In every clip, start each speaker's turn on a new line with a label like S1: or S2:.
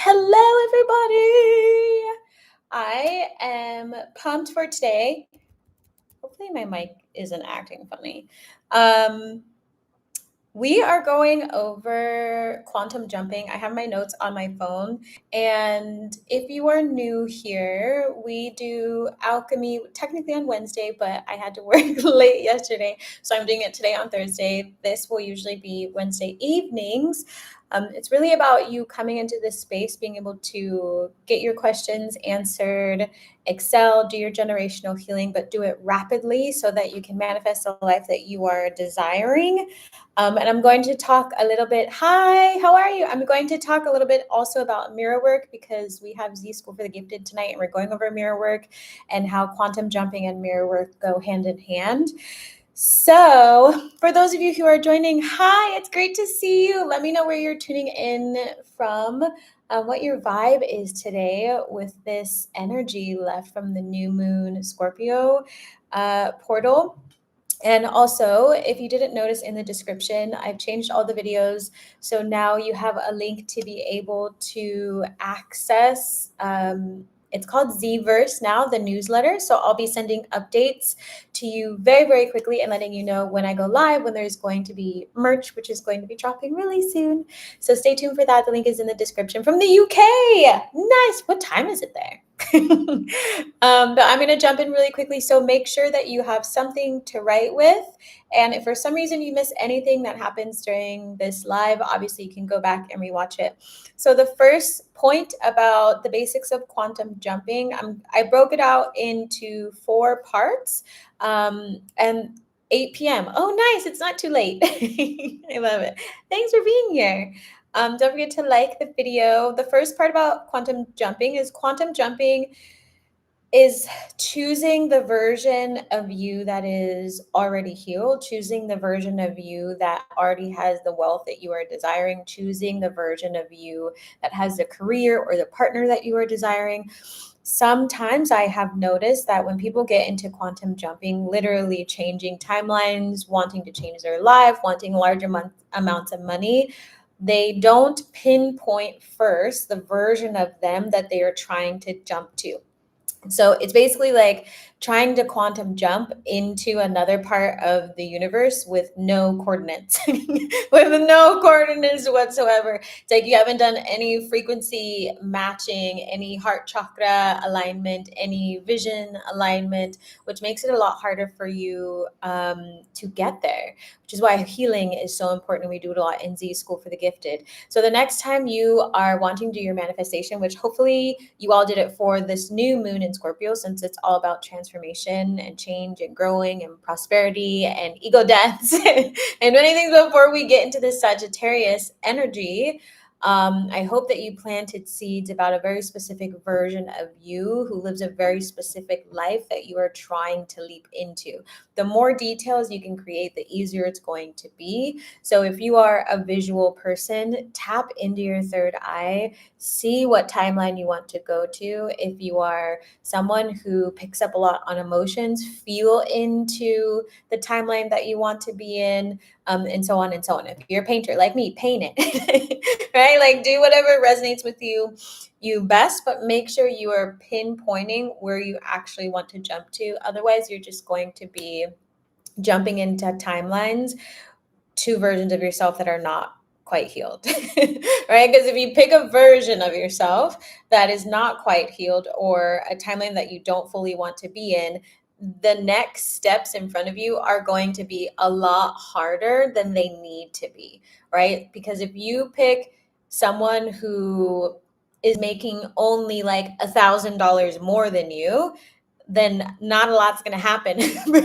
S1: Hello, everybody. I am pumped for today. Hopefully, my mic isn't acting funny. Um, we are going over quantum jumping. I have my notes on my phone. And if you are new here, we do alchemy technically on Wednesday, but I had to work late yesterday. So I'm doing it today on Thursday. This will usually be Wednesday evenings. It's really about you coming into this space, being able to get your questions answered, excel, do your generational healing, but do it rapidly so that you can manifest a life that you are desiring. And I'm going to talk a little bit. Hi, how are you? I'm going to talk a little bit also about mirror work because we have Z School for the Gifted tonight, and we're going over mirror work and how quantum jumping and mirror work go hand in hand. So, for those of you who are joining, hi, it's great to see you. Let me know where you're tuning in from, what your vibe is today with this energy left from the new moon Scorpio portal. And also, if you didn't notice in the description, I've changed all the videos. So now you have a link to be able to access. It's called Zverse now, the newsletter. So I'll be sending updates to you very, very quickly and letting you know when I go live, when there's going to be merch, which is going to be dropping really soon. So stay tuned for that. The link is in the description from the UK. Nice. What time is it there? But I'm going to jump in really quickly. So make sure that you have something to write with. And if for some reason you miss anything that happens during this live, obviously you can go back and rewatch it. So the first point about the basics of quantum jumping, I broke it out into 4 parts. And 8 p.m. Oh, nice. It's not too late. I love it. Thanks for being here. Don't forget to like the video. The first part about quantum jumping is choosing the version of you that is already healed, choosing the version of you that already has the wealth that you are desiring, choosing the version of you that has the career or the partner that you are desiring. Sometimes I have noticed that when people get into quantum jumping, literally changing timelines, wanting to change their life, wanting larger amounts of money, they don't pinpoint first the version of them that they are trying to jump to. So it's basically like trying to quantum jump into another part of the universe with no coordinates, with no coordinates whatsoever. It's like you haven't done any frequency matching, any heart chakra alignment, any vision alignment, which makes it a lot harder for you to get there, which is why healing is so important. We do it a lot in Z School for the Gifted. So the next time you are wanting to do your manifestation, which hopefully you all did it for this new moon in Scorpio, since it's all about transformation and change and growing and prosperity and ego deaths and many things before we get into this Sagittarius energy. I hope that you planted seeds about a very specific version of you who lives a very specific life that you are trying to leap into. The more details you can create, the easier it's going to be. So if you are a visual person, tap into your third eye, see what timeline you want to go to. If you are someone who picks up a lot on emotions, feel into the timeline that you want to be in, and so on and so on. If you're a painter like me, paint it, right? Like do whatever resonates with you best, but make sure you are pinpointing where you actually want to jump to. Otherwise, you're just going to be jumping into timelines, 2 versions of yourself that are not quite healed, right? Because if you pick a version of yourself that is not quite healed or a timeline that you don't fully want to be in, the next steps in front of you are going to be a lot harder than they need to be, right? Because if you pick someone who is making only like $1,000 more than you, then not a lot's going to happen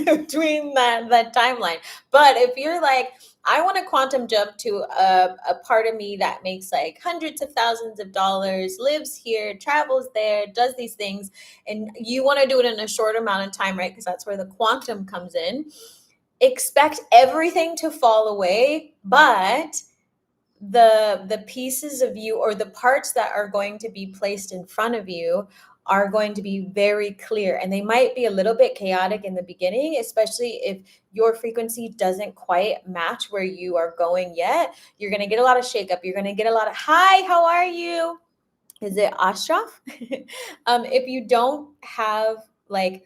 S1: between that timeline. But if you're like, I want to quantum jump to a part of me that makes like hundreds of thousands of dollars, lives here, travels there, does these things, and you want to do it in a short amount of time, right? Because that's where the quantum comes in. Expect everything to fall away, but the pieces of you or the parts that are going to be placed in front of you are going to be very clear, and they might be a little bit chaotic in the beginning, especially if your frequency doesn't quite match where you are going yet. You're going to get a lot of shakeup. You're going to get a lot of, hi, how are you? Is it Ashraf? If you don't have, like,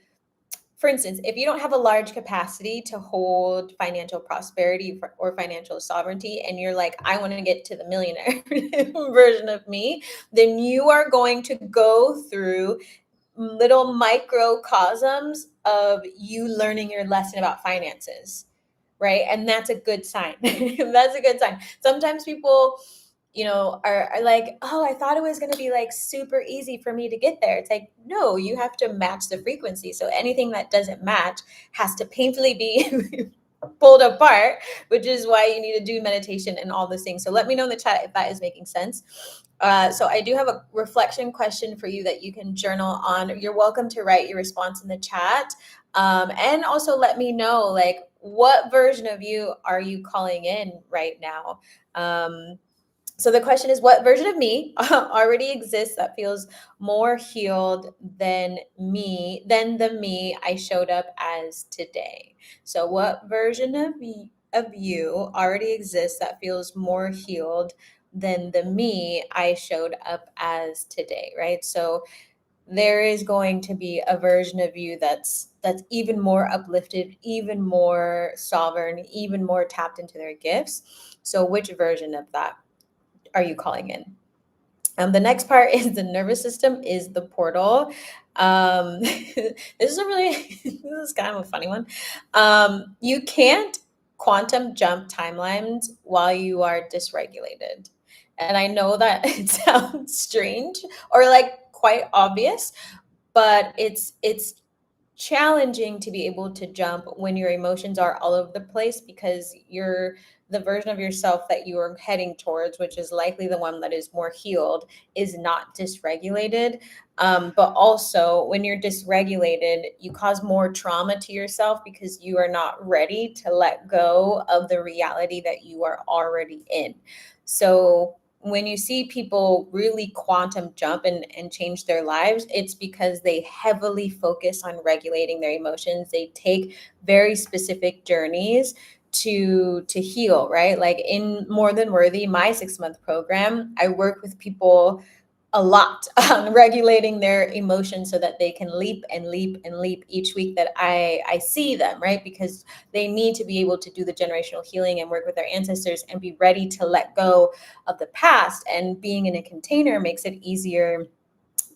S1: for instance, if you don't have a large capacity to hold financial prosperity or financial sovereignty, and you're like, I want to get to the millionaire version of me, then you are going to go through little microcosms of you learning your lesson about finances, right? And that's a good sign. That's a good sign. Sometimes people, are like, oh, I thought it was going to be like super easy for me to get there. It's like, no, you have to match the frequency. So anything that doesn't match has to painfully be pulled apart, which is why you need to do meditation and all those things. So let me know in the chat if that is making sense. So I do have a reflection question for you that you can journal on. You're welcome to write your response in the chat. And also let me know, like, what version of you are you calling in right now? So the question is, what version of me already exists that feels more healed than the me I showed up as today? So what version of you already exists that feels more healed than the me I showed up as today, right? So there is going to be a version of you that's even more uplifted, even more sovereign, even more tapped into their gifts. So which version of that are you calling in? The next part is the nervous system is the portal. This is kind of a funny one. You can't quantum jump timelines while you are dysregulated. And I know that it sounds strange or like quite obvious, but it's challenging to be able to jump when your emotions are all over the place, because you're the version of yourself that you are heading towards, which is likely the one that is more healed, is not dysregulated. But also, when you're dysregulated, you cause more trauma to yourself because you are not ready to let go of the reality that you are already in. So when you see people really quantum jump and change their lives, it's because they heavily focus on regulating their emotions. They take very specific journeys to heal, right? Like in More Than Worthy, my 6-month program, I work with people a lot on regulating their emotions so that they can leap and leap and leap each week that I see them, right? Because they need to be able to do the generational healing and work with their ancestors and be ready to let go of the past. And being in a container makes it easier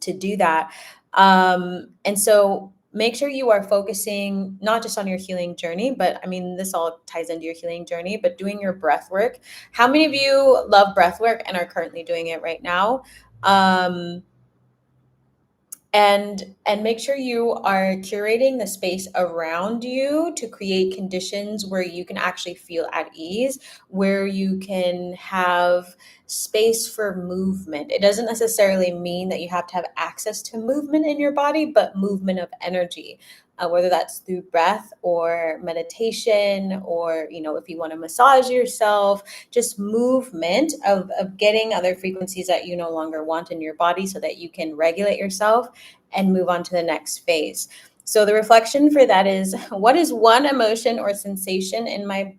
S1: to do that. And so make sure you are focusing not just on your healing journey, but I mean, this all ties into your healing journey, but doing your breath work. How many of you love breath work and are currently doing it right now? um, and make sure you are curating the space around you to create conditions where you can actually feel at ease, where you can have space for movement. It doesn't necessarily mean that you have to have access to movement in your body, but movement of energy, whether that's through breath or meditation, or if you want to massage yourself, just movement of getting other frequencies that you no longer want in your body so that you can regulate yourself and move on to the next phase. So the reflection for that is, what is one emotion or sensation in my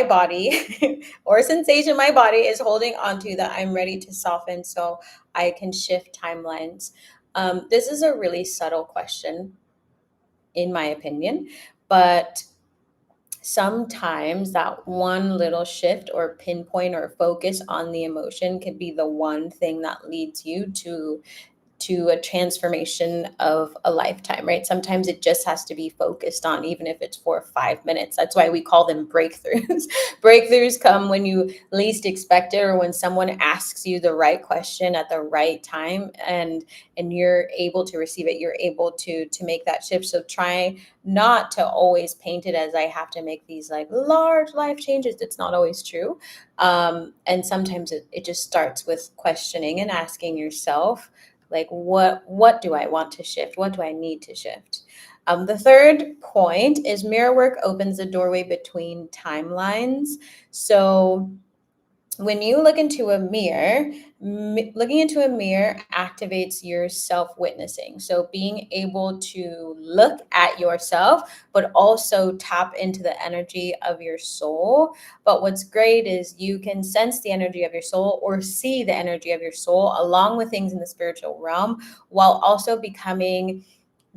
S1: body or sensation my body is holding onto that I'm ready to soften so I can shift timelines? This is a really subtle question, in my opinion, but sometimes that one little shift or pinpoint or focus on the emotion could be the one thing that leads you to a transformation of a lifetime, right? Sometimes it just has to be focused on, even if it's for 5 minutes. That's why we call them breakthroughs. Breakthroughs come when you least expect it, or when someone asks you the right question at the right time, and you're able to receive it. You're able to make that shift. So try not to always paint it as I have to make these like large life changes. It's not always true. And sometimes it just starts with questioning and asking yourself, like, what do I want to shift? What do I need to shift? The third point is mirror work opens the doorway between timelines. So when you look into a mirror, looking into a mirror activates your self witnessing. So, being able to look at yourself, but also tap into the energy of your soul. But what's great is you can sense the energy of your soul or see the energy of your soul along with things in the spiritual realm, while also becoming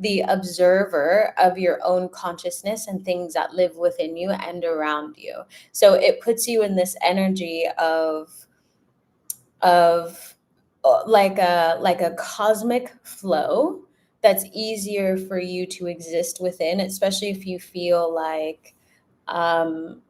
S1: the observer of your own consciousness and things that live within you and around you. So it puts you in this energy of like a cosmic flow that's easier for you to exist within, especially if you feel like um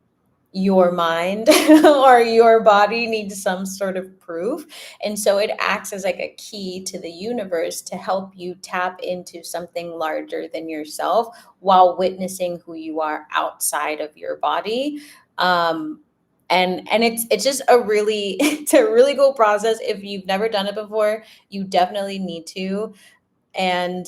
S1: your mind or your body needs some sort of proof. And so it acts as like a key to the universe to help you tap into something larger than yourself while witnessing who you are outside of your body. And it's just a really it's a really cool process. If you've never done it before, you definitely need to. And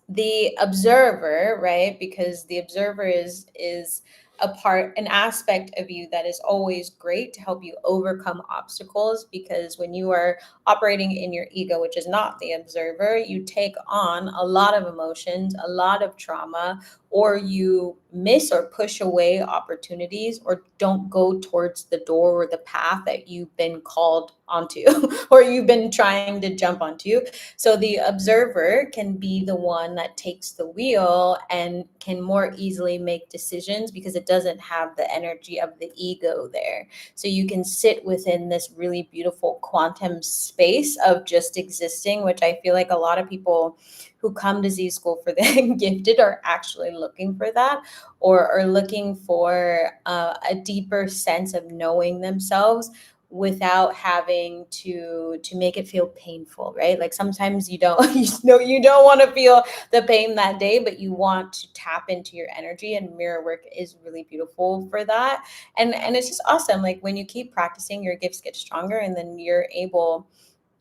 S1: the observer, right? Because the observer is a part, an aspect of you that is always great to help you overcome obstacles. Because when you are operating in your ego, which is not the observer, you take on a lot of emotions, a lot of trauma, or you miss or push away opportunities, or don't go towards the door or the path that you've been called onto or you've been trying to jump onto. So the observer can be the one that takes the wheel and can more easily make decisions because it doesn't have the energy of the ego there. So you can sit within this really beautiful quantum space of just existing, which I feel like a lot of people who come to Z School for the Gifted are actually looking for that, or are looking for a deeper sense of knowing themselves without having to make it feel painful, right? Like sometimes you don't you don't want to feel the pain that day, but you want to tap into your energy, and mirror work is really beautiful for that. And it's just awesome. Like when you keep practicing, your gifts get stronger, and then you're able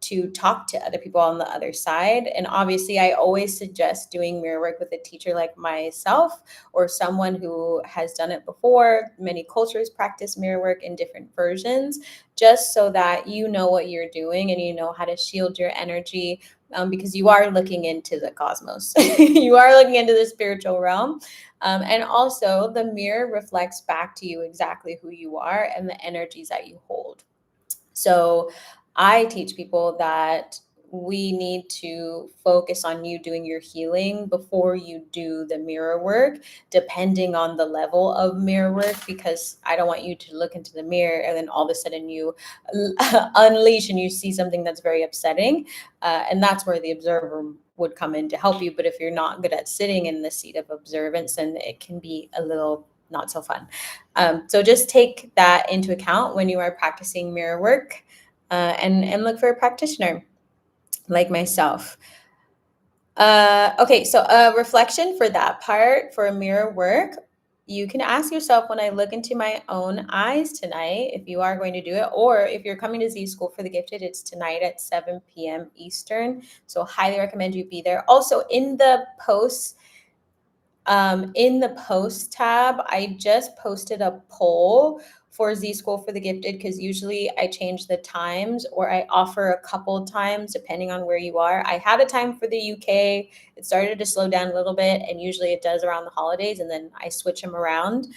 S1: to talk to other people on the other side. And obviously, I always suggest doing mirror work with a teacher like myself or someone who has done it before. Many cultures practice mirror work in different versions, just so that you know what you're doing and you know how to shield your energy. Because you are looking into the cosmos, you are looking into the spiritual realm. And also, the mirror reflects back to you exactly who you are and the energies that you hold. So I teach people that we need to focus on you doing your healing before you do the mirror work, depending on the level of mirror work, because I don't want you to look into the mirror and then all of a sudden you unleash and you see something that's very upsetting. And that's where the observer would come in to help you. But if you're not good at sitting in the seat of observance, then it can be a little not so fun. So just take that into account when you are practicing mirror work, and look for a practitioner like myself. Okay, so a reflection for that part for mirror work. You can ask yourself, when I look into my own eyes tonight, if you are going to do it, or if you're coming to Z School for the Gifted, it's tonight at 7 p.m. Eastern. So highly recommend you be there. Also, in the post tab, I just posted a poll for Z School for the Gifted, because usually I change the times or I offer a couple times depending on where you are. I had a time for the UK. It started to slow down a little bit, and usually it does around the holidays, and then I switch them around.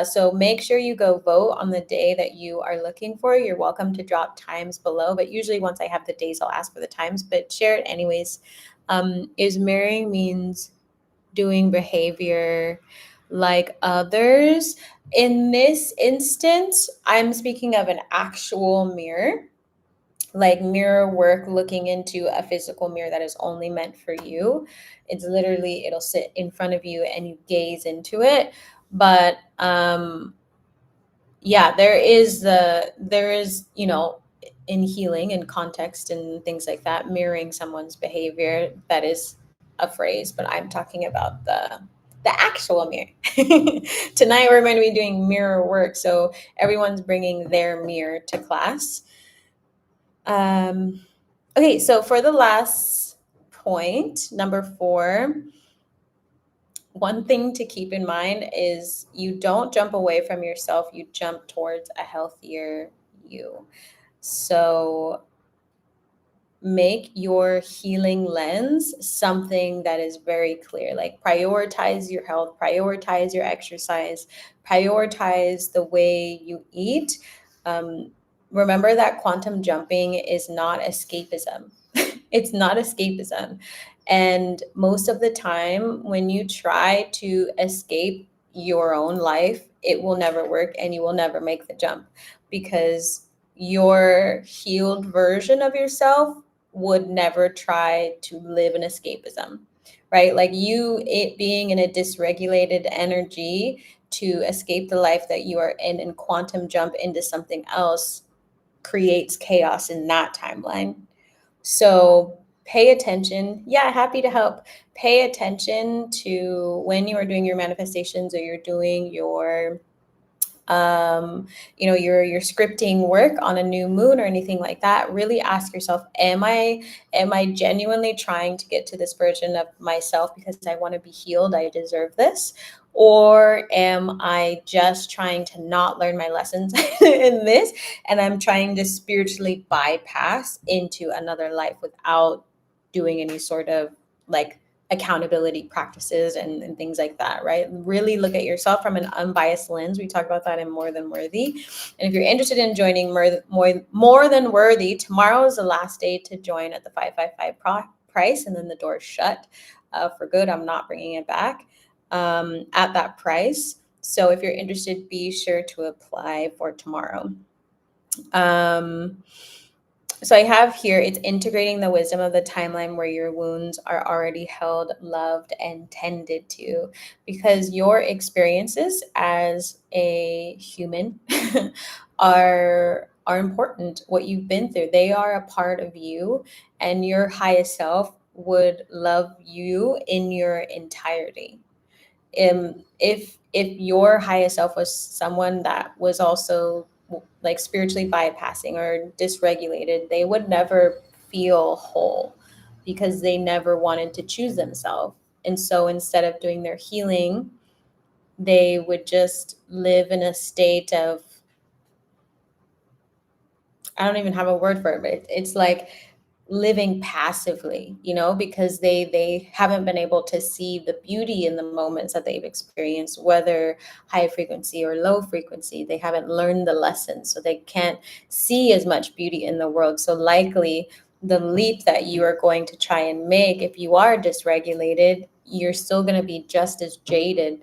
S1: So make sure you go vote on the day that you are looking for. You're welcome to drop times below, but usually once I have the days, I'll ask for the times, but share it anyways. Is mirroring means doing behavior like others. In this instance, I'm speaking of an actual mirror, like mirror work, looking into a physical mirror that is only meant for you. It's literally, it'll sit in front of you and you gaze into it. But yeah, there is, in healing and context and things like that, mirroring someone's behavior, that is a phrase, but I'm talking about the actual mirror. Tonight we're going to be doing mirror work, so everyone's bringing their mirror to class. Okay, so for the last point, number 4, one thing to keep in mind is you don't jump away from yourself, you jump towards a healthier you. So make your healing lens something that is very clear. Like prioritize your health, prioritize your exercise, prioritize the way you eat. Um, Remember that quantum jumping is not escapism. It's not escapism. And most of the time, when you try to escape your own life, it will never work and you will never make the jump, because your healed version of yourself would never try to live in escapism, right? Like you, it being in a dysregulated energy to escape the life that you are in and quantum jump into something else creates chaos in that timeline. So pay attention. Yeah, happy to help. Pay attention to when you are doing your manifestations or you're doing your your scripting work on a new moon or anything like that. Really ask yourself, am I genuinely trying to get to this version of myself because I want to be healed, I deserve this? Or am I just trying to not learn my lessons in this, and I'm trying to spiritually bypass into another life without doing any sort of like accountability practices and things like that, right? Really look at yourself from an unbiased lens. We talk about that in More Than Worthy. And if you're interested in joining More Than Worthy, tomorrow is the last day to join at the 555 price, and then the door's shut for good. I'm not bringing it back at that price. So if you're interested, be sure to apply for tomorrow. So I have here, it's integrating the wisdom of the timeline where your wounds are already held, loved, and tended to, because your experiences as a human are important. What you've been through, they are a part of you, and your highest self would love you in your entirety. If your highest self was someone that was also like spiritually bypassing or dysregulated, they would never feel whole because they never wanted to choose themselves. And so instead of doing their healing, they would just live in a state of, I don't even have a word for it, but it's like living passively, because they haven't been able to see the beauty in the moments that they've experienced, whether high frequency or low frequency. They haven't learned the lessons, so they can't see as much beauty in the world. So likely the leap that you are going to try and make, if you are dysregulated, you're still going to be just as jaded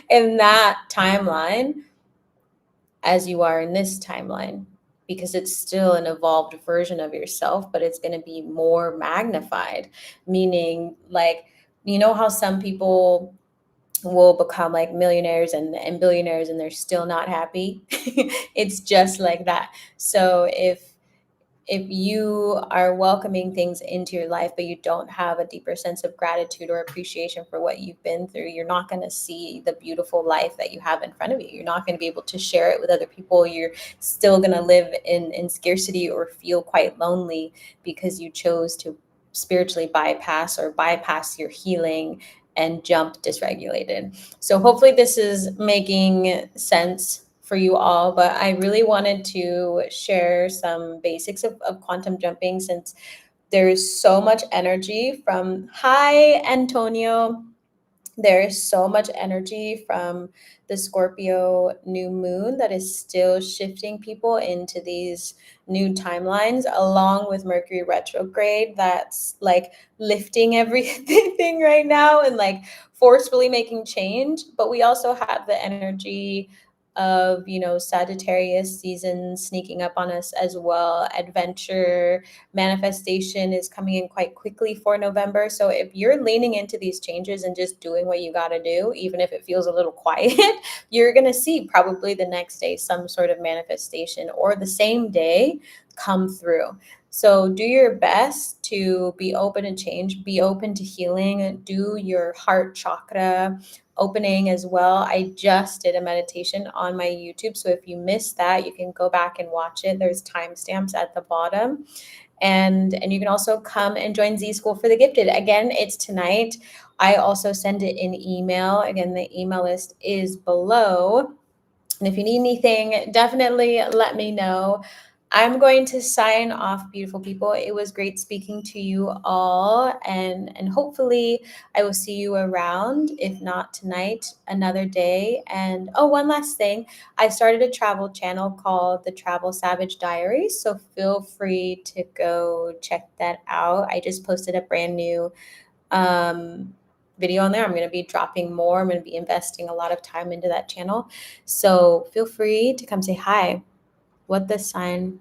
S1: in that timeline as you are in this timeline, because it's still an evolved version of yourself, but it's going to be more magnified. Meaning, like, how some people will become like millionaires and billionaires and they're still not happy? It's just like that. So if you are welcoming things into your life, but you don't have a deeper sense of gratitude or appreciation for what you've been through, you're not going to see the beautiful life that you have in front of you. You're not going to be able to share it with other people. You're still going to live in scarcity or feel quite lonely because you chose to spiritually bypass your healing and jump dysregulated. So hopefully this is making sense for you all, but I really wanted to share some basics of quantum jumping, since there's so much energy from, hi, Antonio. There's so much energy from the Scorpio new moon that is still shifting people into these new timelines, along with Mercury retrograde that's like lifting everything right now and like forcefully making change. But we also have the energy of, Sagittarius season sneaking up on us as well. Adventure, manifestation is coming in quite quickly for November. So if you're leaning into these changes and just doing what you got to do, even if it feels a little quiet, you're going to see probably the next day some sort of manifestation, or the same day, come through. So do your best to be open to change, be open to healing, do your heart chakra opening as well. I just did a meditation on my YouTube. So if you missed that, you can go back and watch it. There's timestamps at the bottom. And you can also come and join Z School for the Gifted. Again, it's tonight, I also send it in email. Again, the email list is below. And if you need anything, definitely let me know. I'm going to sign off, beautiful people. It was great speaking to you all, and hopefully I will see you around. If not tonight, another day. And oh, one last thing. I started a travel channel called the Travel Savage Diaries. So feel free to go check that out. I just posted a brand new um, video on there. I'm going to be dropping more. I'm going to be investing a lot of time into that channel. So feel free to come say hi. What the sign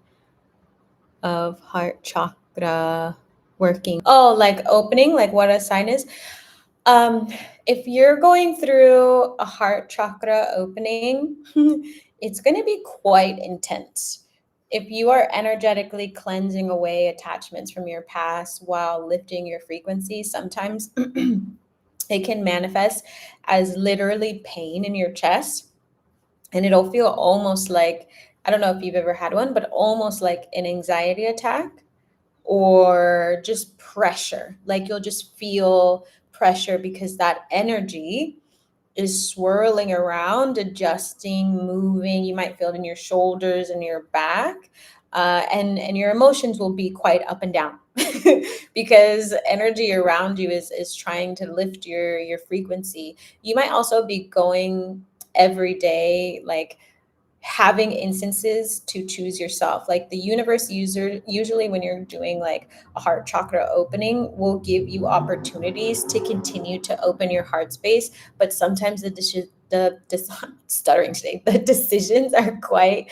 S1: of heart chakra working? Oh, like opening, like what a sign is. Um, if you're going through a heart chakra opening, it's going to be quite intense. If you are energetically cleansing away attachments from your past while lifting your frequency, sometimes it can manifest as literally pain in your chest. And it'll feel almost like, I don't know if you've ever had one, but almost like an anxiety attack or just pressure. Like you'll just feel pressure because that energy is swirling around, adjusting, moving. You might feel it in your shoulders and your back. And your emotions will be quite up and down because energy around you is trying to lift your frequency. You might also be going every day, like having instances to choose yourself. Like the universe usually when you're doing like a heart chakra opening will give you opportunities to continue to open your heart space, but sometimes stuttering today, the decisions are quite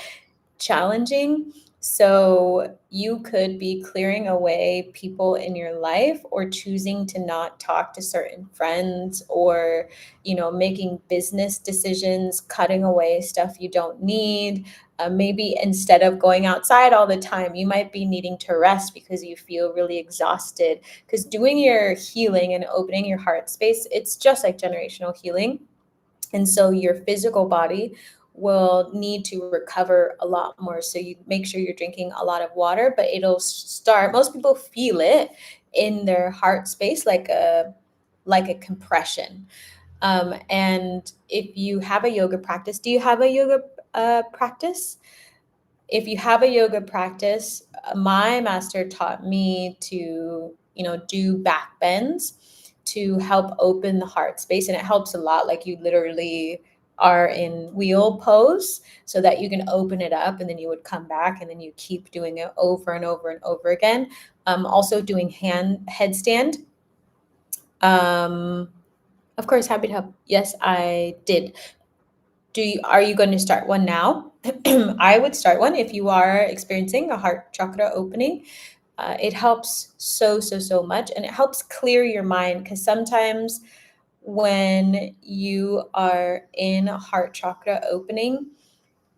S1: challenging. So you could be clearing away people in your life or choosing to not talk to certain friends or, making business decisions, cutting away stuff you don't need. Maybe instead of going outside all the time, you might be needing to rest because you feel really exhausted. Because doing your healing and opening your heart space, it's just like generational healing. And so your physical body will need to recover a lot more. So you make sure you're drinking a lot of water, but it'll start, most people feel it in their heart space like a compression. And if you have a yoga practice, do you have a yoga practice? If you have a yoga practice, my master taught me to, do back bends to help open the heart space. And it helps a lot. Like you literally are in wheel pose so that you can open it up and then you would come back and then you keep doing it over and over and over again. Also doing headstand. Of course, happy to help. Yes, I did. Are you going to start one now? I would start one if you are experiencing a heart chakra opening. It helps so much, and it helps clear your mind because sometimes when you are in a heart chakra opening,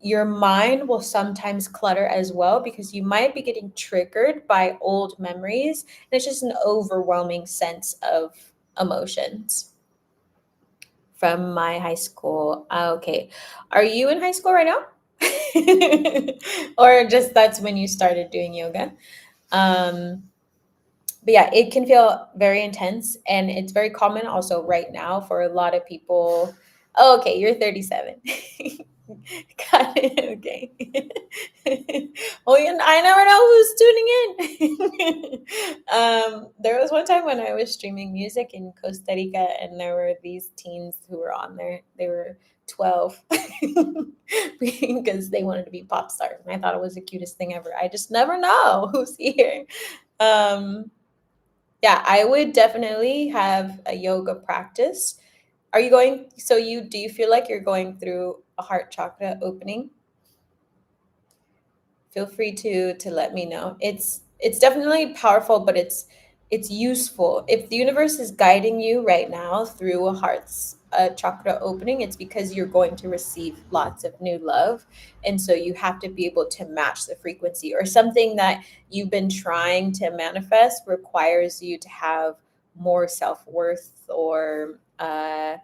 S1: your mind will sometimes clutter as well because you might be getting triggered by old memories, and it's just an overwhelming sense of emotions from my high school. Okay. Are you in high school right now? Or just that's when you started doing yoga? Um, but yeah, it can feel very intense and it's very common also right now for a lot of people. Oh, okay, you're 37. Got it. Okay. Well, I never know who's tuning in. There was one time when I was streaming music in Costa Rica, and there were these teens who were on there. They were 12 because they wanted to be pop stars, and I thought it was the cutest thing ever. I just never know who's here. Um, yeah, I would definitely have a yoga practice. Are you going? So do you feel like you're going through a heart chakra opening? Feel free to let me know. It's definitely powerful, but it's useful. If the universe is guiding you right now through a heart's chakra opening, it's because you're going to receive lots of new love, and so you have to be able to match the frequency. Or something that you've been trying to manifest requires you to have more self-worth, or I'm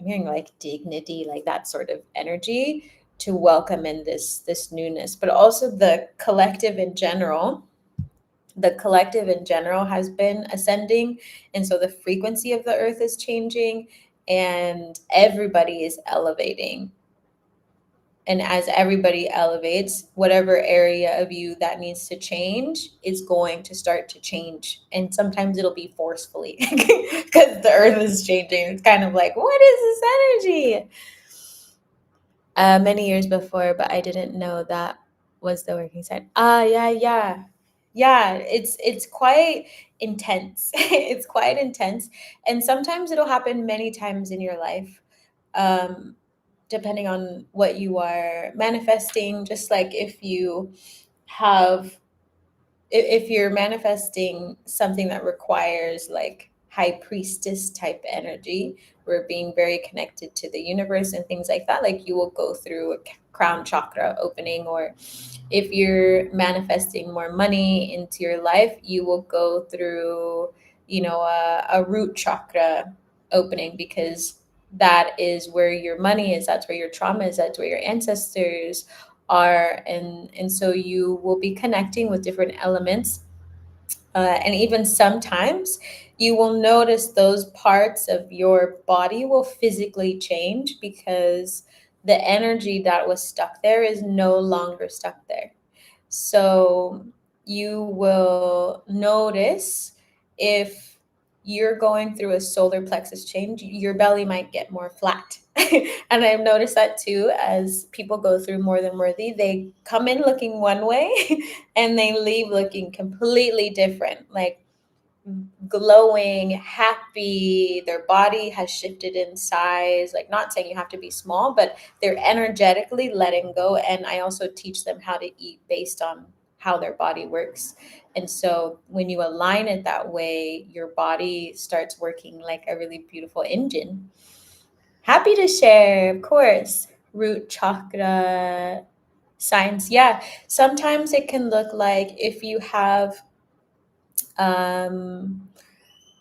S1: hearing like dignity, like that sort of energy, to welcome in this newness, but also the collective in general the collective in general has been ascending, and so the frequency of the earth is changing, and everybody is elevating. And as everybody elevates, whatever area of you that needs to change is going to start to change. And sometimes it'll be forcefully because the earth is changing. It's kind of like, what is this energy? Many years before, but I didn't know that was the working side. Yeah, yeah. Yeah, it's quite intense. It's quite intense. And sometimes it'll happen many times in your life. Um, Depending on what you are manifesting, just like if you have if you're manifesting something that requires like high priestess type energy, we're being very connected to the universe and things like that, like you will go through a crown chakra opening. Or if you're manifesting more money into your life, you will go through, a root chakra opening, because that is where your money is, that's where your trauma is, that's where your ancestors are. And so you will be connecting with different elements, and even sometimes you will notice those parts of your body will physically change because the energy that was stuck there is no longer stuck there. So you will notice if you're going through a solar plexus change, your belly might get more flat. And I've noticed that too as people go through more than worthy. They come in looking one way and they leave looking completely different. Like glowing, happy, their body has shifted in size. Like, not saying you have to be small, but they're energetically letting go. And I also teach them how to eat based on how their body works. And so when you align it that way, your body starts working like a really beautiful engine. Happy to share, of course. Root chakra science. Yeah. Sometimes it can look like if you have um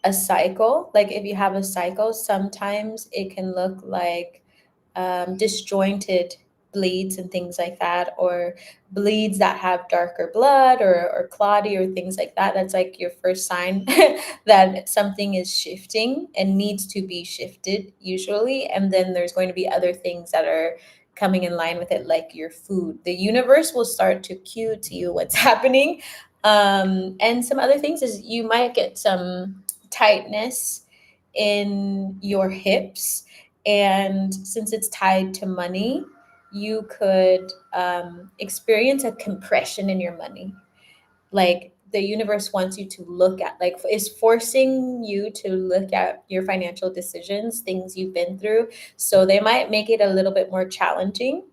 S1: a cycle, like if you have a cycle, sometimes it can look like disjointed bleeds and things like that, or bleeds that have darker blood, or clotty or things like that. That's like your first sign that something is shifting and needs to be shifted usually. And then there's going to be other things that are coming in line with it, like your food. The universe will start to cue to you what's happening. And some other things is you might get some tightness in your hips. And since it's tied to money, you could experience a compression in your money. Like the universe wants you to look at, like, is forcing you to look at your financial decisions, things you've been through. So they might make it a little bit more challenging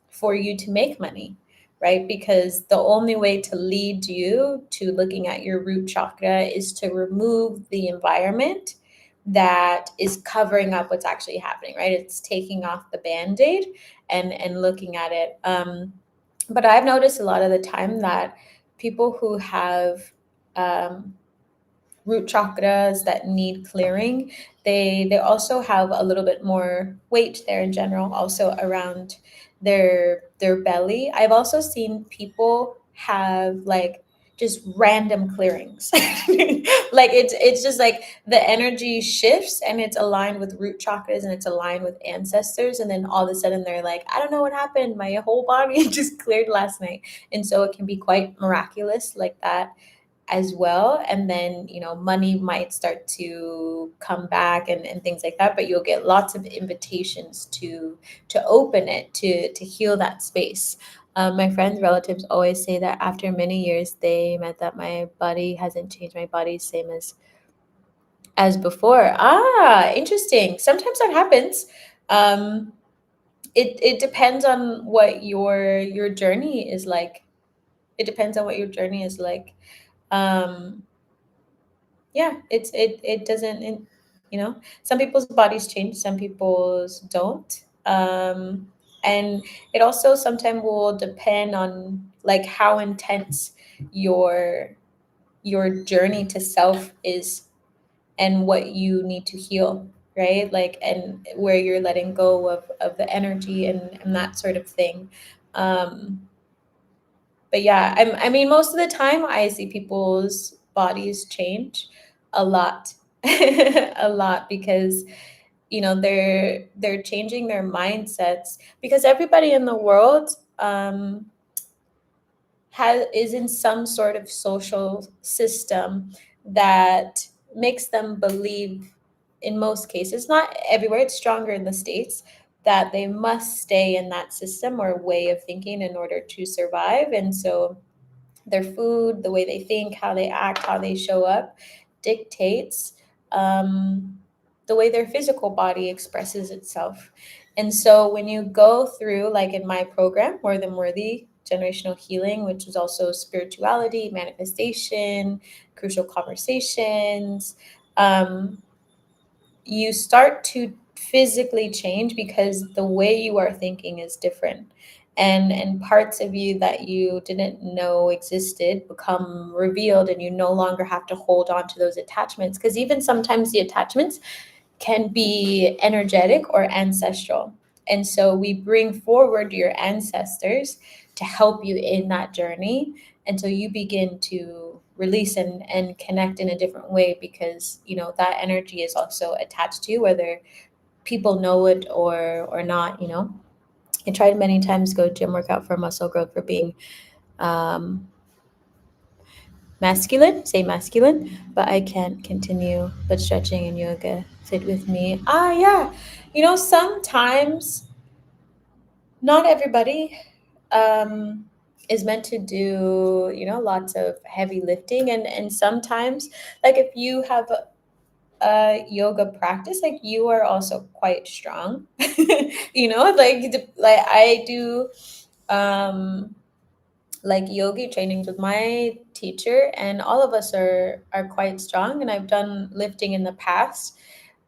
S1: for you to make money, right? Because the only way to lead you to looking at your root chakra is to remove the environment that is covering up what's actually happening, right? It's taking off the band-aid and looking at it. But I've noticed a lot of the time that people who have um, root chakras that need clearing, they also have a little bit more weight there in general, also around their belly. I've also seen people have like just random clearings. Like it's just like the energy shifts and it's aligned with root chakras and it's aligned with ancestors, and then all of a sudden they're like, I don't know what happened, my whole body just cleared last night. And so it can be quite miraculous like that as well. And then, money might start to come back and things like that, but you'll get lots of invitations to open it, to heal that space. My friends, relatives always say that after many years, they meant that my body hasn't changed. My body's same as before. Interesting. Sometimes that happens. Um, it depends on what your journey is like. It depends on what your journey is like. Um, yeah, it doesn't, some people's bodies change, some people's don't. And it also sometimes will depend on like how intense your your journey to self is, and what you need to heal, right? Like, and where you're letting go of the energy and that sort of thing. um but yeah, I mean, most of the time I see people's bodies change a lot, a lot, because they're changing their mindsets, because everybody in the world is in some sort of social system that makes them believe, in most cases, not everywhere, it's stronger in the States, that they must stay in that system or way of thinking in order to survive. And so their food, the way they think, how they act, how they show up, dictates um, the way their physical body expresses itself. And so when you go through, like in my program, More Than Worthy Generational Healing, which is also spirituality, manifestation, crucial conversations, um, you start to physically change because the way you are thinking is different, and parts of you that you didn't know existed become revealed, and you no longer have to hold on to those attachments, because even sometimes the attachments can be energetic or ancestral. And so we bring forward your ancestors to help you in that journey until you begin to release and connect in a different way, because that energy is also attached to you, whether people know it or not. I tried many times to go gym workout for muscle growth, for being um, masculine, say masculine, but I can't continue. But stretching and yoga fit with me. Yeah. Sometimes not everybody um, is meant to do, lots of heavy lifting. And sometimes, like if you have a yoga practice, like you are also quite strong, like I do like yogi trainings with my teacher, and all of us are quite strong, and I've done lifting in the past,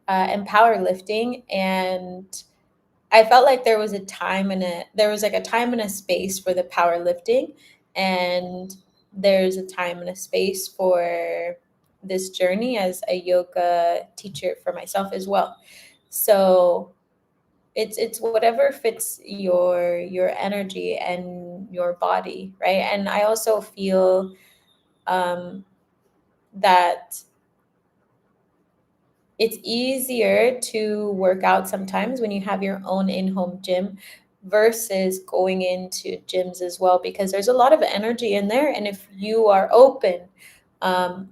S1: and powerlifting, and I felt like there was like a time and a space for the powerlifting, and there's a time and a space for this journey as a yoga teacher for myself as well. So it's whatever fits your energy and your body, right? And I also feel um, that it's easier to work out sometimes when you have your own in-home gym versus going into gyms as well, because there's a lot of energy in there, and if you are open, um,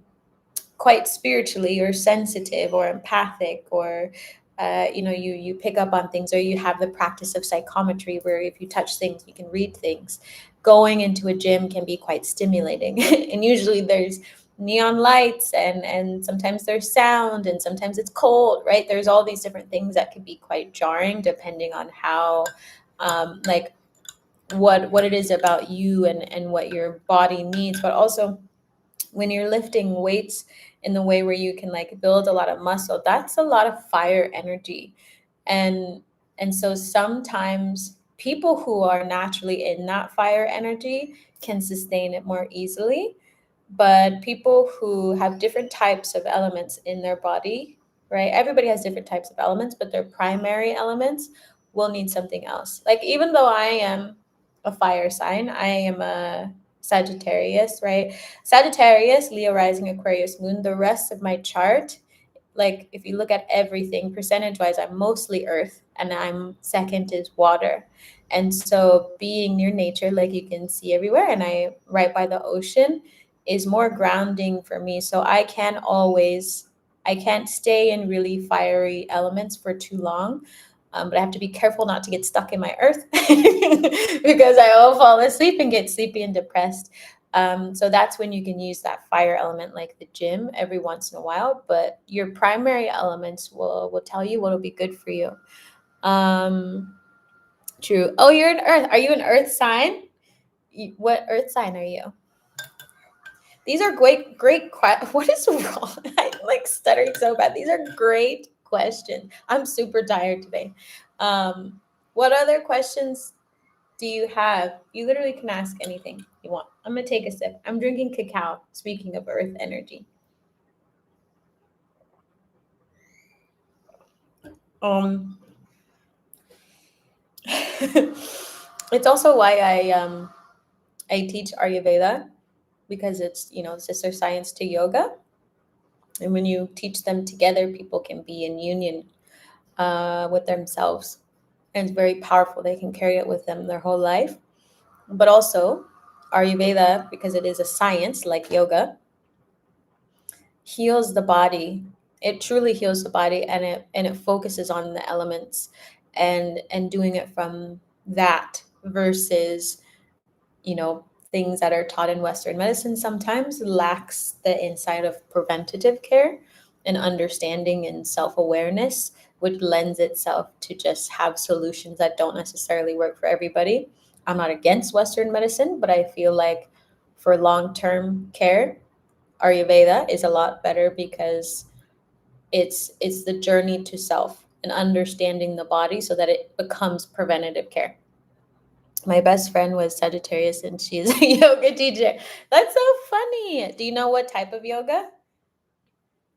S1: quite spiritually or sensitive or empathic, or you pick up on things, or you have the practice of psychometry where if you touch things you can read things, going into a gym can be quite stimulating. And usually there's neon lights, and sometimes there's sound, and sometimes it's cold, right? There's all these different things that could be quite jarring depending on how like what it is about you and what your body needs. But also when you're lifting weights in the way where you can like build a lot of muscle, that's a lot of fire energy. And and so sometimes people who are naturally in that fire energy can sustain it more easily, but people who have different types of elements in their body, right? Everybody has different types of elements, but their primary elements will need something else. Like, even though I am a fire sign, I am a Sagittarius, right? Sagittarius, Leo rising, Aquarius moon, the rest of my chart, like if you look at everything percentage wise, I'm mostly earth, and I'm second is water. And so being near nature, like you can see everywhere, and I right by the ocean, is more grounding for me. So I can't stay in really fiery elements for too long. But I have to be careful not to get stuck in my earth because I will fall asleep and get sleepy and depressed. So that's when you can use that fire element, like the gym, every once in a while. But your primary elements will tell you what will be good for you. Um, True. Oh, you're an Earth. Are you an Earth sign? What Earth sign are you? These are great questions. What is wrong? I'm like stuttering so bad. These are great questions. I'm super tired today. What other questions do you have? You literally can ask anything you want. I'm gonna take a sip. I'm drinking cacao. Speaking of earth energy. Um, it's also why I I teach Ayurveda because it's, sister science to yoga. And when you teach them together, people can be in union with themselves. And it's very powerful. They can carry it with them their whole life. But also, Ayurveda, because it is a science like yoga, heals the body. It truly heals the body, and it focuses on the elements, and doing it from that versus, things that are taught in Western medicine sometimes lacks the insight of preventative care and understanding and self-awareness, which lends itself to just have solutions that don't necessarily work for everybody. I'm not against Western medicine, but I feel like for long-term care, Ayurveda is a lot better because it's the journey to self and understanding the body so that it becomes preventative care. My best friend was Sagittarius and she's a yoga teacher. That's so funny. Do you know what type of yoga?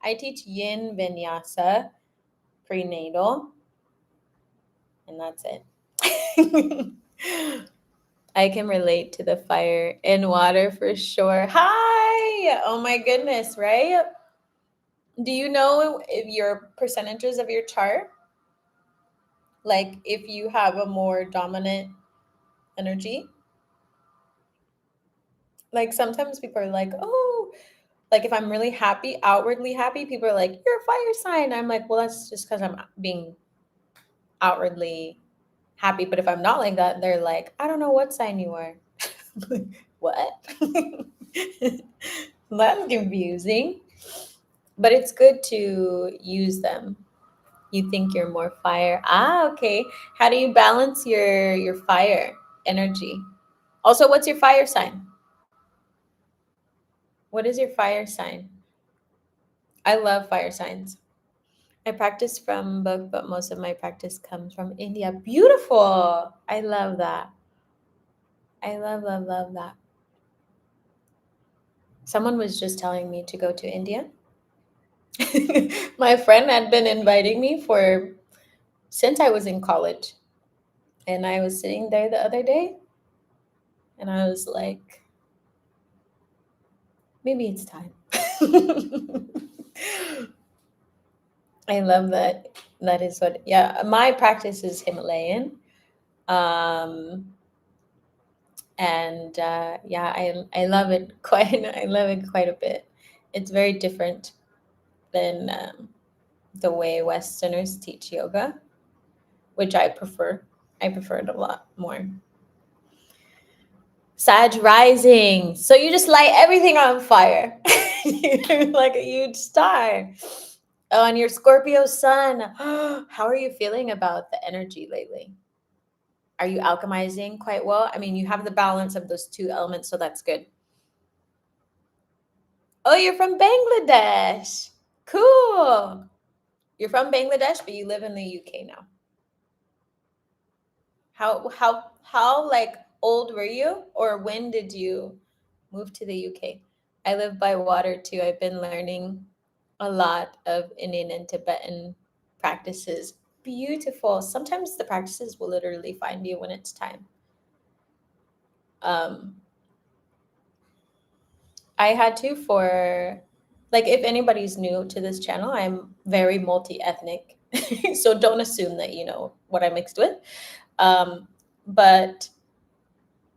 S1: I teach yin vinyasa prenatal, and that's it. I can relate to the fire and water for sure. Hi. Oh my goodness, right? Do you know if your percentages of your chart? Like if you have a more dominant energy? Like sometimes people are like, oh, like if I'm really happy, outwardly happy, people are like, you're a fire sign. I'm like, well, that's just because I'm being outwardly happy. But if I'm not like that, they're like, I don't know what sign you are. What? That's confusing. But it's good to use them. You think you're more fire. Ah, okay. How do you balance your fire energy? Also, what's your fire sign? What is your fire sign? I love fire signs. I practice from book, but most of my practice comes from India. Beautiful. I love that. I love, love, love that. Someone was just telling me to go to India. My friend had been inviting me for since I was in college. And I was sitting there the other day and I was like, maybe it's time. I love that. That is what, yeah, my practice is Himalayan. Um, and yeah, I love it quite, I love it quite a bit. It's very different than the way Westerners teach yoga, which I prefer. I prefer it a lot more. Sag rising. So you just light everything on fire. You're like a huge star. Oh, and your Scorpio sun. How are you feeling about the energy lately? Are you alchemizing quite well? I mean, you have the balance of those two elements, so that's good. Oh, you're from Bangladesh. Cool. You're from Bangladesh, but you live in the UK now. How like old were you, or when did you move to the UK? I live by water too. I've been learning a lot of Indian and Tibetan practices. Beautiful. Sometimes the practices will literally find you when it's time. Um, I had to for like if anybody's new to this channel, I'm very multi-ethnic. So don't assume that you know what I mixed with. Um, but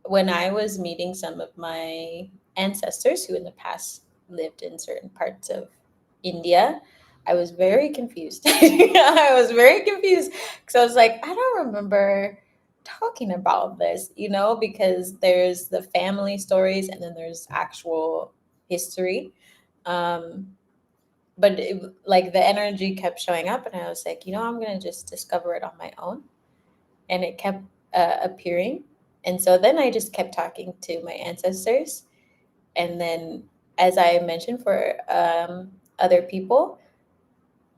S1: when I was meeting some of my ancestors who in the past lived in certain parts of India, I was very confused. I was very confused because I was like, I don't remember talking about this, because there's the family stories and then there's actual history. Um, but like the energy kept showing up, and I was like, I'm going to just discover it on my own. And it kept appearing. And so then I just kept talking to my ancestors. And then, as I mentioned for other people,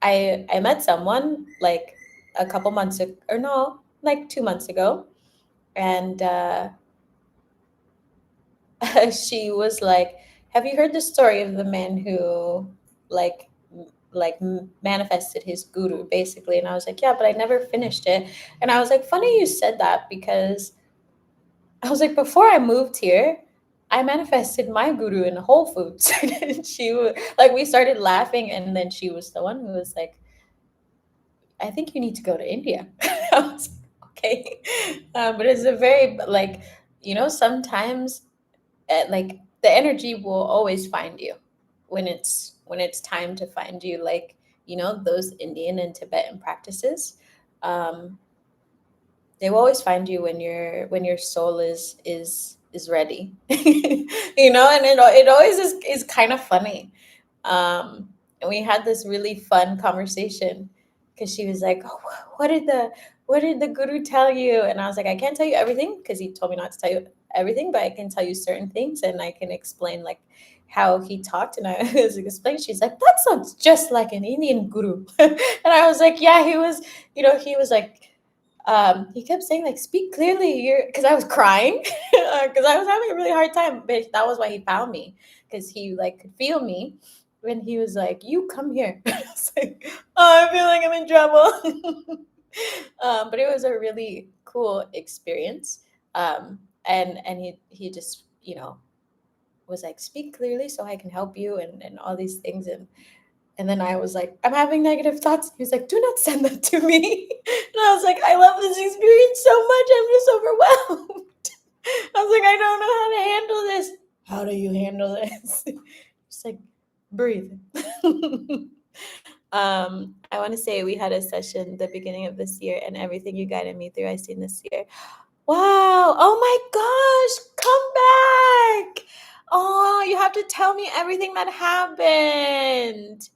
S1: I met someone like a couple months ago, or no, like 2 months ago. And she was like, have you heard the story of the man who like manifested his guru basically? And I was like, yeah, but I never finished it. And I was like, funny you said that, because I was like, before I moved here, I manifested my guru in Whole Foods. And like, we started laughing, and then she was the one who was like, I think you need to go to India. I was like, okay. But it's a very, like, sometimes, like, the energy will always find you when it's time to find you. Like, those Indian and Tibetan practices, um, they will always find you when your soul is ready. And it always is kind of funny. And we had this really fun conversation, because she was like, oh, what did the guru tell you? And I was like, I can't tell you everything, because he told me not to tell you everything, but I can tell you certain things, and I can explain, like, how he talked. And I was explaining. She's like, that sounds just like an Indian guru. And I was like, yeah, he was like, he kept saying, like, speak clearly, because I was crying, because I was having a really hard time. But that was why he found me, because he, like, could feel me when he was like, you come here. I was like, oh, I feel like I'm in trouble. But it was a really cool experience. And he just, was like, speak clearly so I can help you, and all these things. And then I was like, I'm having negative thoughts. He was like, do not send them to me. And I was like, I love this experience so much. I'm just overwhelmed. I was like, I don't know how to handle this. How do you handle this? Just like, breathe. I want to say we had a session the beginning of this year, and everything you guided me through, I seen this year. Wow. Oh my gosh. Come back. Oh, you have to tell me everything that happened.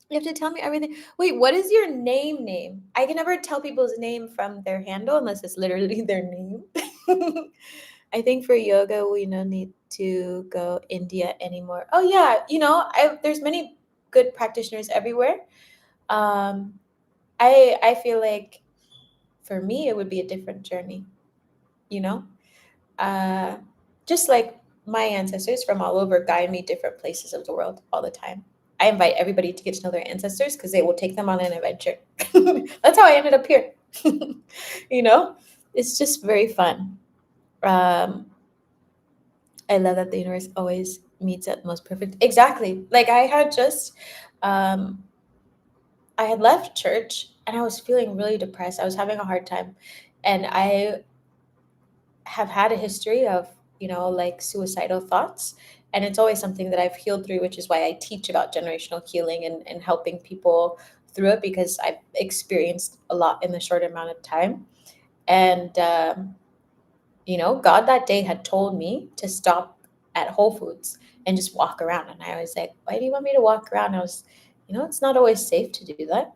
S1: You have to tell me everything. Wait, what is your name? I can never tell people's name from their handle unless it's literally their name. I think for yoga, we don't need to go India anymore. Oh yeah, there's many good practitioners everywhere. Um, I feel like for me, it would be a different journey. You know, uh, just like my ancestors from all over guide me different places of the world all the time. I invite everybody to get to know their ancestors, because they will take them on an adventure. That's how I ended up here. you know, it's just very fun. Um, I love that the universe always meets at the most perfect. Exactly. Like, um, I had left church, and I was feeling really depressed. I was having a hard time, and I have had a history of, like, suicidal thoughts. And it's always something that I've healed through, which is why I teach about generational healing, and helping people through it, because I've experienced a lot in the short amount of time. And, God that day had told me to stop at Whole Foods and just walk around. And I was like, why do you want me to walk around? I was, it's not always safe to do that,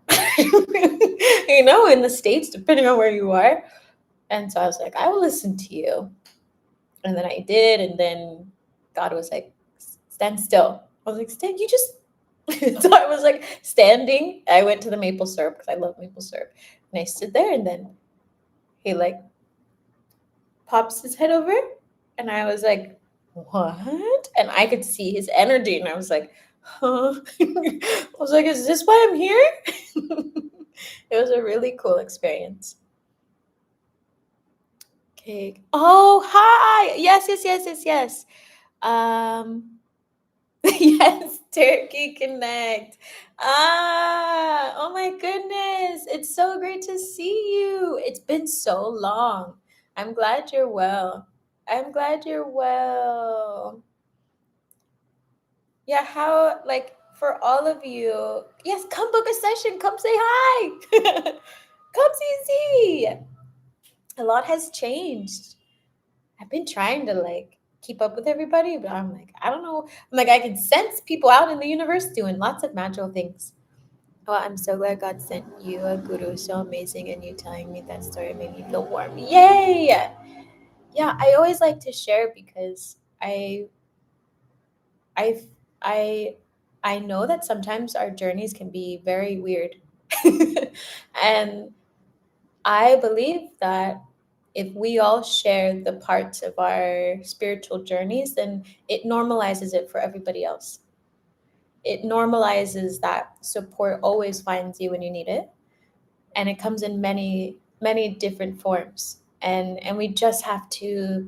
S1: in the States, depending on where you are. And so I was like, I will listen to you. And then I did, and then God was like, stand still. I was like, stand, you just. So I was like standing. I went to the maple syrup, because I love maple syrup. And I stood there, and then he, like, pops his head over, and I was like, what? And I could see his energy, and I was like, huh? I was like, is this why I'm here? It was a really cool experience. Okay. Oh, hi. Yes, yes, yes, yes, yes. Yes, Turkey Connect. Oh my goodness. It's so great to see you. It's been so long. I'm glad you're well. I'm glad you're well. Yeah, how, like, for all of you, yes, come book a session. Come say hi. Come see. A lot has changed. I've been trying to, like, keep up with everybody, but I'm like, I don't know. I'm like, I can sense people out in the universe doing lots of magical things. Oh, I'm so glad God sent you a guru so amazing, and you telling me that story made me feel warm. Yay! Yeah, I always like to share, because I I I know that sometimes our journeys can be very weird. And I believe that if we all share the parts of our spiritual journeys, then it normalizes it for everybody else. It normalizes that support always finds you when you need it. And it comes in many, many different forms. And we just have to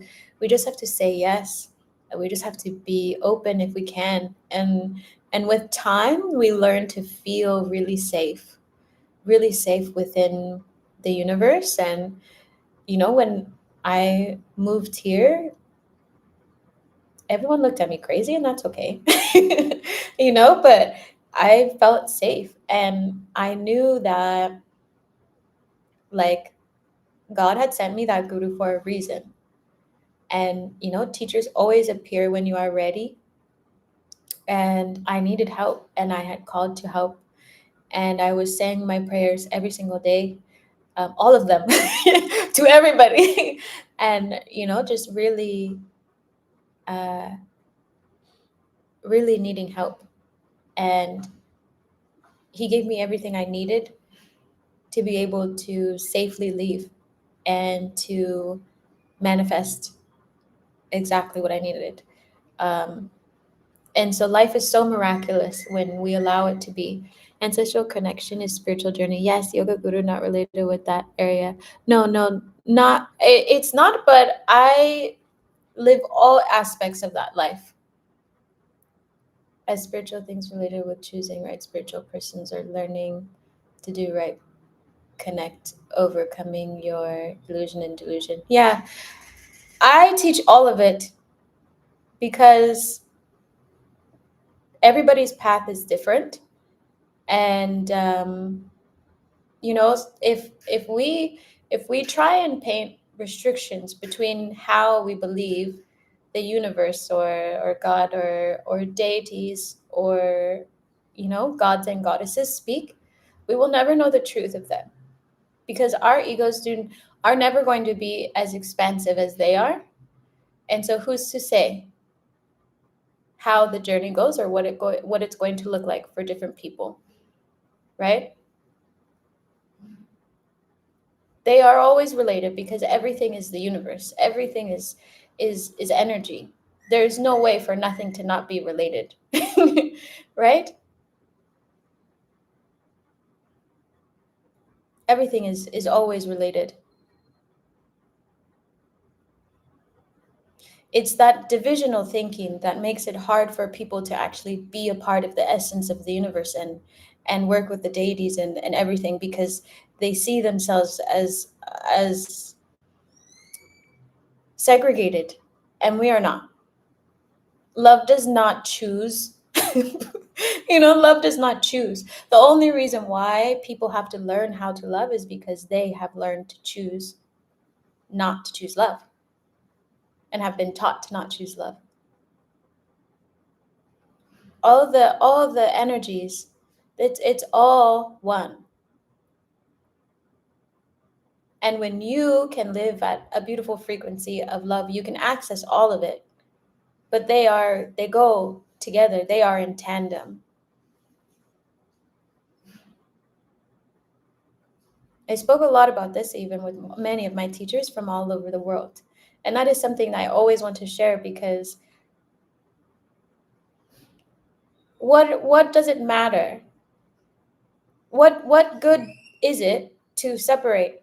S1: say yes. We just have to be open if we can. And with time, we learn to feel really safe within the universe. And when I moved here, everyone looked at me crazy, and that's okay. But I felt safe, and I knew that, like, God had sent me that guru for a reason. And teachers always appear when you are ready. And I needed help, and I had called to help, and I was saying my prayers every single day, all of them, to everybody. And just really, uh, really needing help. And he gave me everything I needed to be able to safely leave and to manifest exactly what I needed. Um, and so life is so miraculous when we allow it to be. Ancestral connection is spiritual journey. Yes, yoga guru not related with that area. No, not it's not. But I live all aspects of that life as spiritual things related with choosing right spiritual persons or learning to do right, connect, overcoming your illusion and delusion. Yeah, I teach all of it because everybody's path is different. And if we try and paint restrictions between how we believe the universe or God or deities or gods and goddesses speak, we will never know the truth of them, because our egos are never going to be as expansive as they are. And so who's to say how the journey goes or what it's going to look like for different people, right? They are always related because everything is the universe. Everything is energy. There's no way for nothing to not be related. Right? Everything is always related. It's that divisional thinking that makes it hard for people to actually be a part of the essence of the universe and work with the deities and everything, because they see themselves as segregated, and we are not. Love does not choose. Love does not choose. The only reason why people have to learn how to love is because they have learned to choose not to choose love and have been taught to not choose love. All of the energies, it's all one. And when you can live at a beautiful frequency of love, you can access all of it. But they go together. They are in tandem. I spoke a lot about this even with many of my teachers from all over the world. And that is something that I always want to share, because what does it matter? What good is it to separate?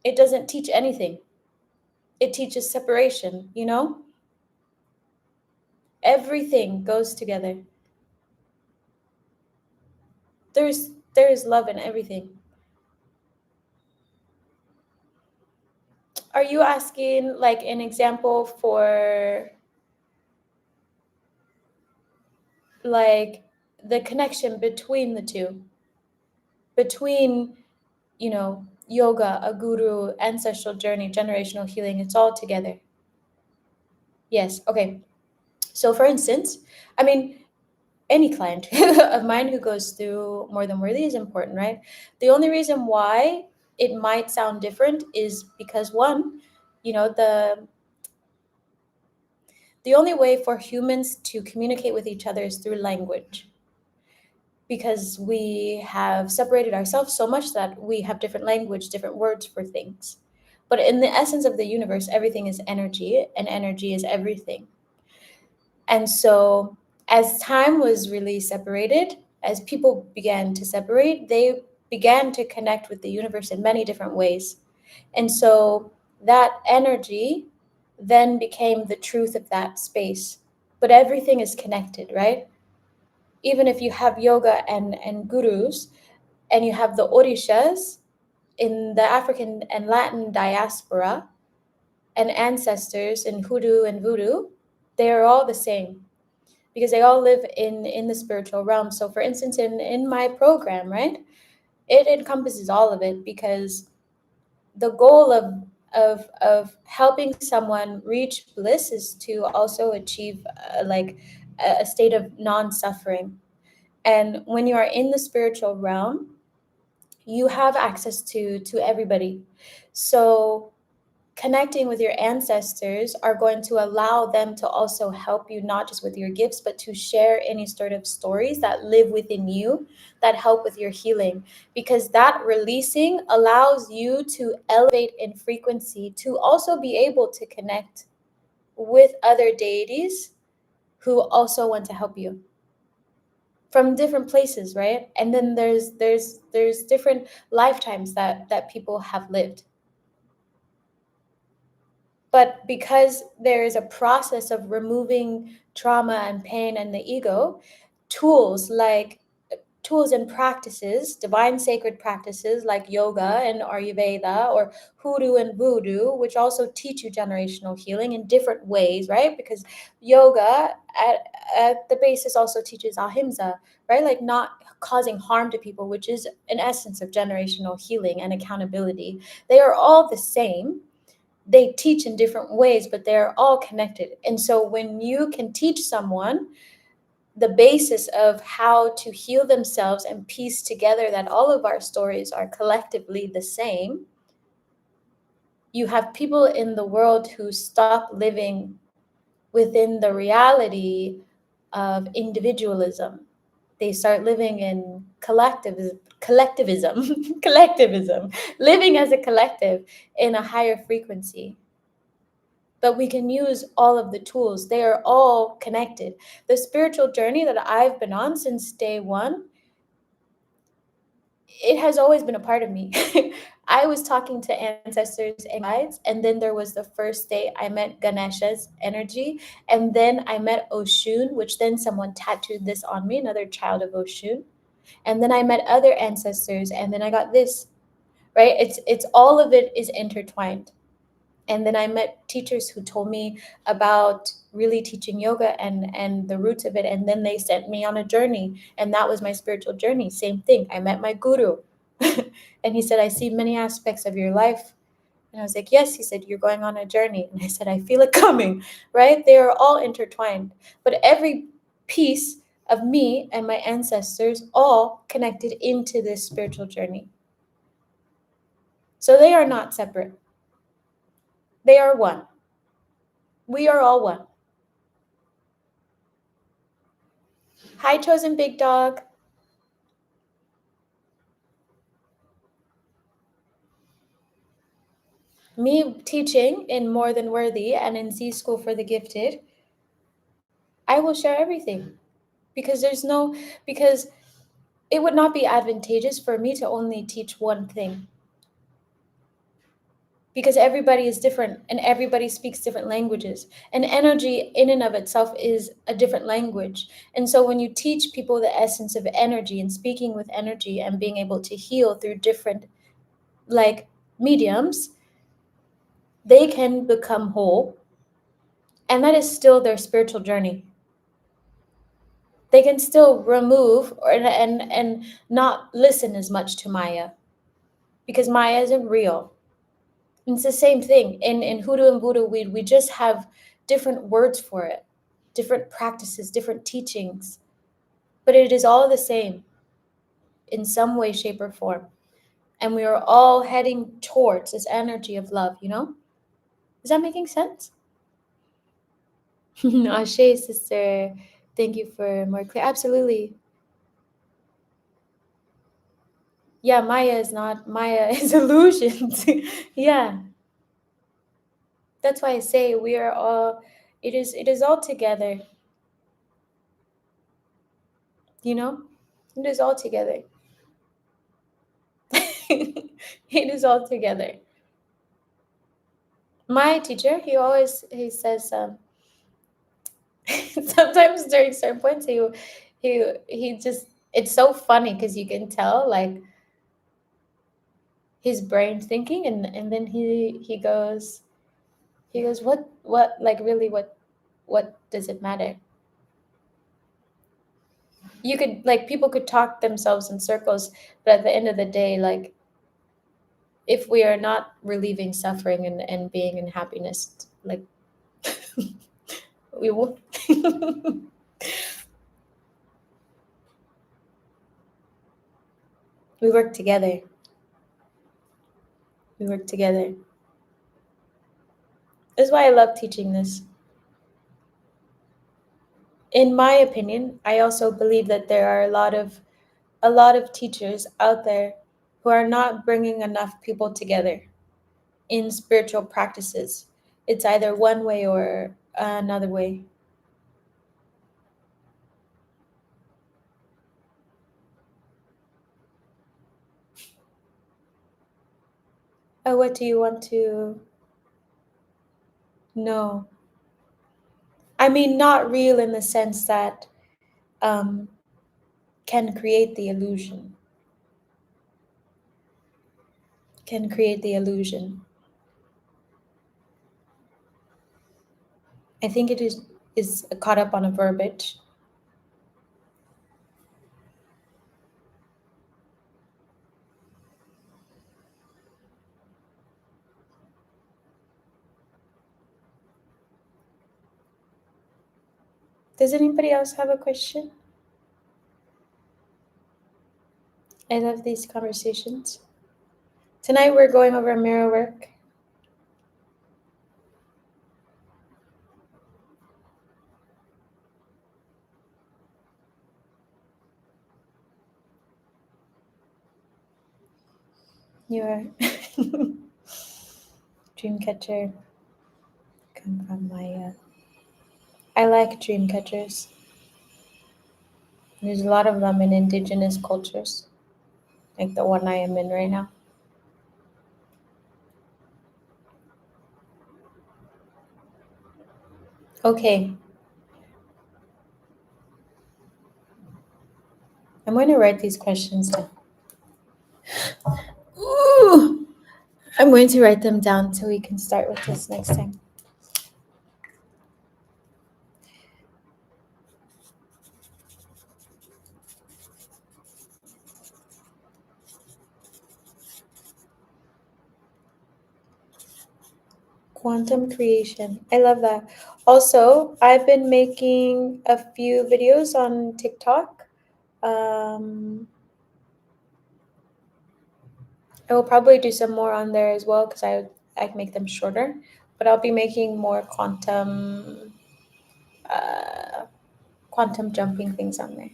S1: It doesn't teach anything. It teaches separation, Everything goes together. There is love in everything. Are you asking like an example for like the connection between the two? Between, yoga, a guru, ancestral journey, generational healing, it's all together. Yes. Okay. So for instance, I mean, any client of mine who goes through More Than Worthy is important, right? The only reason why it might sound different is because, one, the only way for humans to communicate with each other is through language, because we have separated ourselves so much that we have different language, different words for things. But in the essence of the universe, everything is energy, and energy is everything. And so, as time was really separated, as people began to separate, they began to connect with the universe in many different ways. And so, that energy then became the truth of that space. But everything is connected, right? Even if you have yoga and gurus, and you have the orishas in the African and Latin diaspora, and ancestors in hoodoo and voodoo, they are all the same because they all live in the spiritual realm. So for instance, in my program, right, it encompasses all of it, because the goal of helping someone reach bliss is to also achieve like a state of non-suffering. And when you are in the spiritual realm, you have access to everybody. So connecting with your ancestors are going to allow them to also help you, not just with your gifts, but to share any sort of stories that live within you that help with your healing. Because that releasing allows you to elevate in frequency, to also be able to connect with other deities who also want to help you from different places, right? And then there's different lifetimes that people have lived. But because there is a process of removing trauma and pain and the ego, tools like tools and practices, divine sacred practices like yoga and Ayurveda or hoodoo and voodoo, which also teach you generational healing in different ways, right? Because yoga at the basis also teaches ahimsa, right? Like not causing harm to people, which is an essence of generational healing and accountability. They are all the same. They teach in different ways, but they're all connected. And so when you can teach someone the basis of how to heal themselves and piece together that all of our stories are collectively the same, you have people in the world who stop living within the reality of individualism. They start living in collectivism, collectivism, living as a collective in a higher frequency. But we can use all of the tools. They are all connected. The spiritual journey that I've been on since day one, it has always been a part of me. I was talking to ancestors and guides, and then there was the first day I met Ganesha's energy, and then I met Oshun, which then someone tattooed this on me, another child of Oshun. And then I met other ancestors, and then I got this, right? It's all of it is intertwined. And then I met teachers who told me about really teaching yoga and the roots of it. And then they sent me on a journey, and that was my spiritual journey. Same thing. I met my guru and he said, I see many aspects of your life. And I was like, yes. He said, you're going on a journey. And I said, I feel it coming, right? They are all intertwined, but every piece of me and my ancestors all connected into this spiritual journey. So they are not separate. They are one. We are all one. Hi, Chosen Big Dog. Me teaching in More Than Worthy and in Z School for the Gifted, I will share everything, because because it would not be advantageous for me to only teach one thing, because everybody is different and everybody speaks different languages, and energy in and of itself is a different language. And so when you teach people the essence of energy and speaking with energy and being able to heal through different like mediums, they can become whole, and that is still their spiritual journey. They can still remove and not listen as much to Maya, because Maya isn't real. It's the same thing in hoodoo and voodoo. We just have different words for it, different practices, different teachings, but it is all the same in some way, shape, or form. And we are all heading towards this energy of love, you know? Is that making sense? Ashe, sister. Thank you for more clear. Absolutely. Yeah, Maya is not, Maya is illusions. Yeah. That's why I say we are all, it is all together, you know? It is all together. It is all together. My teacher, he says sometimes during certain points he just, it's so funny because you can tell like his brain thinking, and then he goes, what, like, really, what does it matter? You could, like, people could talk themselves in circles, but at the end of the day, like, if we are not relieving suffering and being in happiness, like, we will. We work together. We work together. That's why I love teaching this. In my opinion, I also believe that there are a lot of teachers out there who are not bringing enough people together in spiritual practices. It's either one way or another way. What do you want to know? I mean, not real in the sense that um, can create the illusion. Can create the illusion. I think it is caught up on a verbiage. Does anybody else have a question? I love these conversations. Tonight we're going over mirror work. Your dream catcher come from my. I like dream catchers. There's a lot of them in indigenous cultures, like the one I am in right now. Okay, I'm going to write these questions down. Ooh, I'm going to write them down so we can start with this next time. Quantum creation. I love that. Also, I've been making a few videos on TikTok. I will probably do some more on there as well because I can make them shorter. But I'll be making more uh, quantum jumping things on there.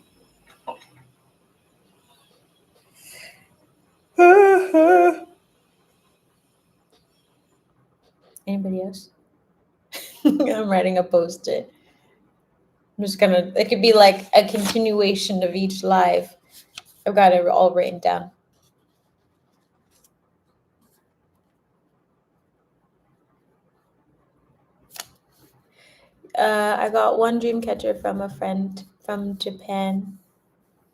S1: Anybody else? I'm writing a post-it. I'm just gonna. It could be like a continuation of each live. I've got it all written down. I got one dream catcher from a friend from Japan,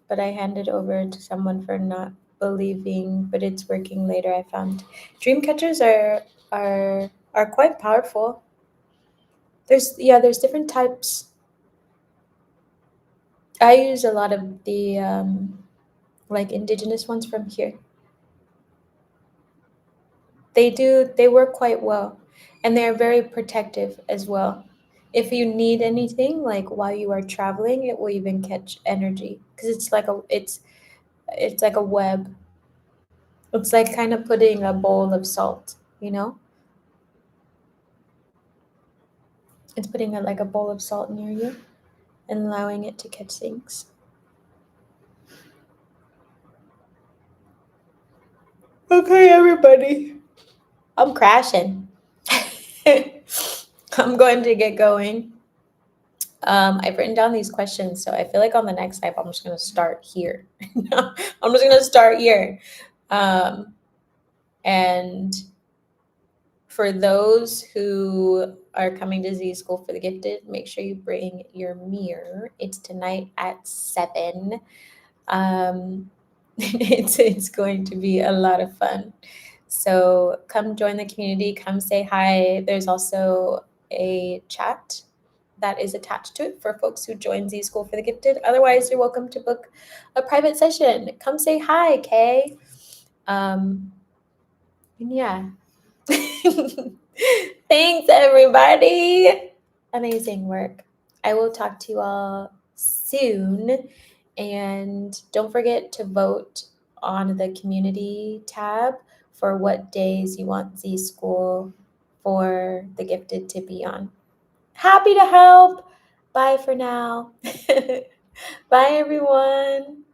S1: but I handed over to someone for not believing. But it's working later. I found dream catchers are quite powerful. There's different types. I use a lot of the like indigenous ones from here. They work quite well, and they are very protective as well. If you need anything, like while you are traveling, it will even catch energy because it's like a web. It's like kind of putting a bowl of salt, you know? It's putting like a bowl of salt near you and allowing it to catch things. Okay, everybody. I'm crashing. I'm going to get going. I've written down these questions, so I feel like on the next live, I'm just going to start here. I'm just going to start here. Um, and For those who are coming to Z School for the Gifted, make sure you bring your mirror. It's tonight at 7. It's going to be a lot of fun. So come join the community, come say hi. There's also a chat that is attached to it for folks who join Z School for the Gifted. Otherwise, you're welcome to book a private session. Come say hi, Kay. And yeah. Thanks, everybody. Amazing work. I will talk to you all soon. And don't forget to vote on the community tab for what days you want Z School for the Gifted to be on. Happy to help. Bye for now. Bye, everyone.